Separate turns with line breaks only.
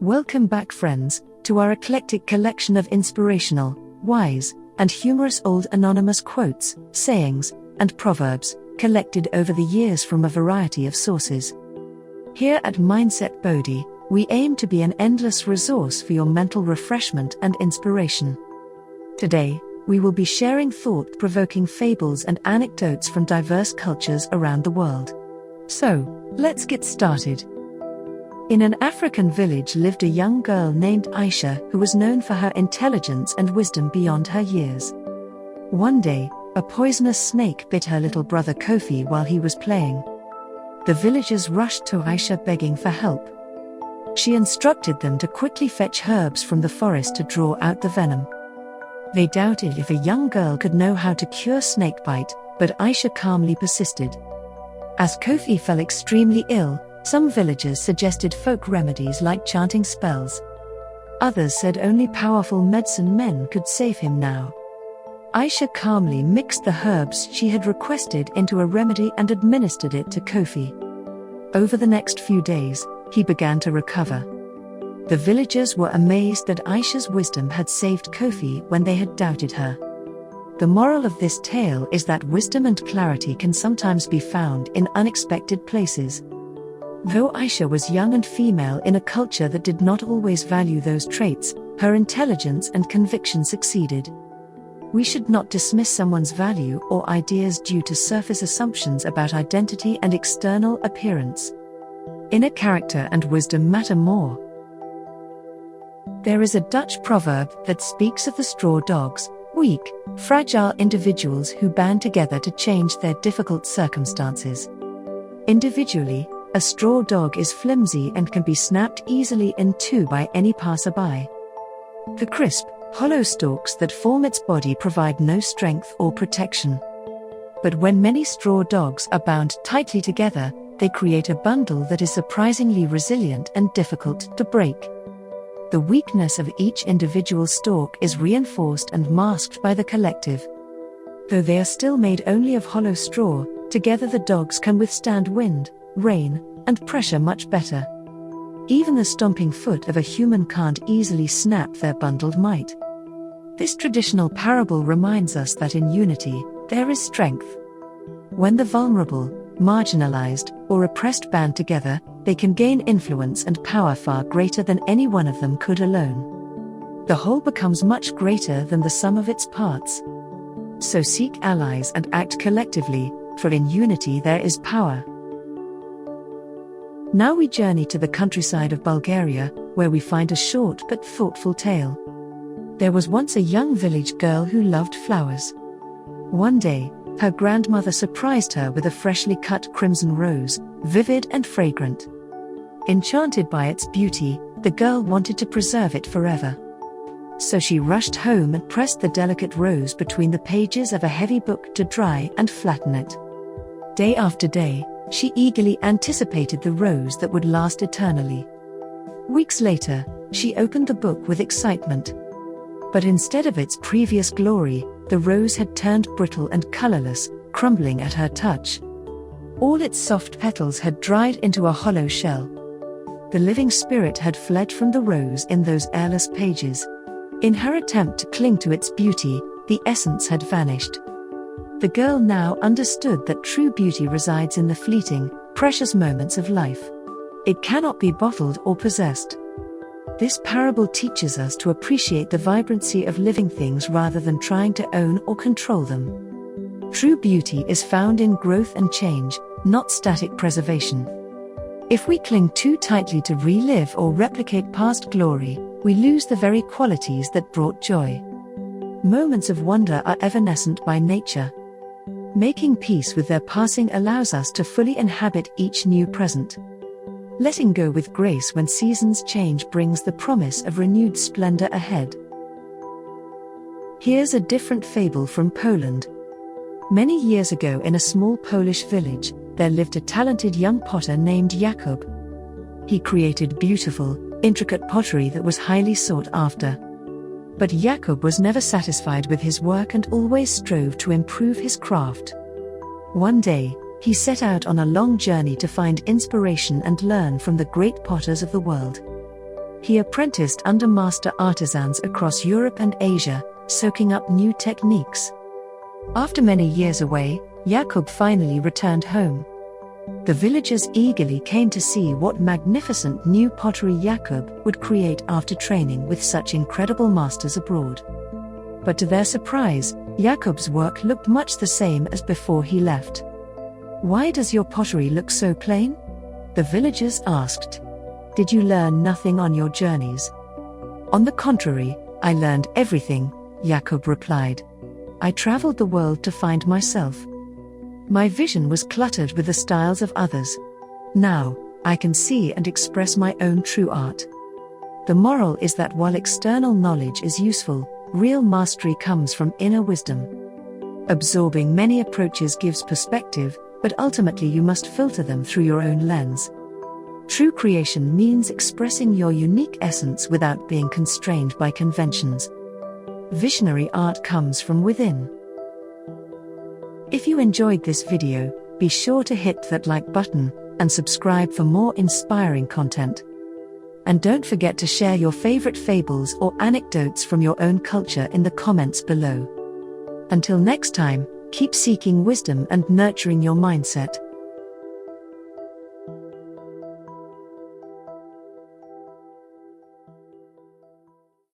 Welcome back, friends, to our eclectic collection of inspirational, wise, and humorous old anonymous quotes, sayings, and proverbs, collected over the years from a variety of sources. Here at Mindset Bodhi, we aim to be an endless resource for your mental refreshment and inspiration. Today, we will be sharing thought-provoking fables and anecdotes from diverse cultures around the world. So, let's get started. In an African village lived a young girl named Aisha who was known for her intelligence and wisdom beyond her years. One day, a poisonous snake bit her little brother Kofi while he was playing. The villagers rushed to Aisha begging for help. She instructed them to quickly fetch herbs from the forest to draw out the venom. They doubted if a young girl could know how to cure snakebite, but Aisha calmly persisted. As Kofi fell extremely ill, some villagers suggested folk remedies like chanting spells. Others said only powerful medicine men could save him now. Aisha calmly mixed the herbs she had requested into a remedy and administered it to Kofi. Over the next few days, he began to recover. The villagers were amazed that Aisha's wisdom had saved Kofi when they had doubted her. The moral of this tale is that wisdom and clarity can sometimes be found in unexpected places. Though Aisha was young and female in a culture that did not always value those traits, her intelligence and conviction succeeded. We should not dismiss someone's value or ideas due to surface assumptions about identity and external appearance. Inner character and wisdom matter more. There is a Dutch proverb that speaks of the straw dogs, weak, fragile individuals who band together to change their difficult circumstances. Individually, a straw dog is flimsy and can be snapped easily in two by any passerby. The crisp, hollow stalks that form its body provide no strength or protection. But when many straw dogs are bound tightly together, they create a bundle that is surprisingly resilient and difficult to break. The weakness of each individual stalk is reinforced and masked by the collective. Though they are still made only of hollow straw, together the dogs can withstand wind, rain, and pressure much better. Even the stomping foot of a human can't easily snap their bundled might. This traditional parable reminds us that in unity, there is strength. When the vulnerable, marginalized, or oppressed band together, they can gain influence and power far greater than any one of them could alone. The whole becomes much greater than the sum of its parts. So seek allies and act collectively, for in unity there is power. Now we journey to the countryside of Bulgaria, where we find a short but thoughtful tale. There was once a young village girl who loved flowers. One day, her grandmother surprised her with a freshly cut crimson rose, vivid and fragrant. Enchanted by its beauty, the girl wanted to preserve it forever. So she rushed home and pressed the delicate rose between the pages of a heavy book to dry and flatten it. Day after day, she eagerly anticipated the rose that would last eternally. Weeks later, she opened the book with excitement. But instead of its previous glory, the rose had turned brittle and colorless, crumbling at her touch. All its soft petals had dried into a hollow shell. The living spirit had fled from the rose in those airless pages. In her attempt to cling to its beauty, the essence had vanished. The girl now understood that true beauty resides in the fleeting, precious moments of life. It cannot be bottled or possessed. This parable teaches us to appreciate the vibrancy of living things rather than trying to own or control them. True beauty is found in growth and change, not static preservation. If we cling too tightly to relive or replicate past glory, we lose the very qualities that brought joy. Moments of wonder are evanescent by nature. Making peace with their passing allows us to fully inhabit each new present. Letting go with grace when seasons change brings the promise of renewed splendor ahead. Here's a different fable from Poland. Many years ago in a small Polish village, there lived a talented young potter named Jakub. He created beautiful, intricate pottery that was highly sought after. But Jakub was never satisfied with his work and always strove to improve his craft. One day, he set out on a long journey to find inspiration and learn from the great potters of the world. He apprenticed under master artisans across Europe and Asia, soaking up new techniques. After many years away, Jakub finally returned home. The villagers eagerly came to see what magnificent new pottery Jakub would create after training with such incredible masters abroad. But to their surprise, Jakub's work looked much the same as before he left. "Why does your pottery look so plain?" the villagers asked. "Did you learn nothing on your journeys?" "On the contrary, I learned everything," Jakub replied. "I traveled the world to find myself. My vision was cluttered with the styles of others. Now, I can see and express my own true art." The moral is that while external knowledge is useful, real mastery comes from inner wisdom. Absorbing many approaches gives perspective, but ultimately you must filter them through your own lens. True creation means expressing your unique essence without being constrained by conventions. Visionary art comes from within. If you enjoyed this video, be sure to hit that like button and subscribe for more inspiring content. And don't forget to share your favorite fables or anecdotes from your own culture in the comments below. Until next time, keep seeking wisdom and nurturing your mindset.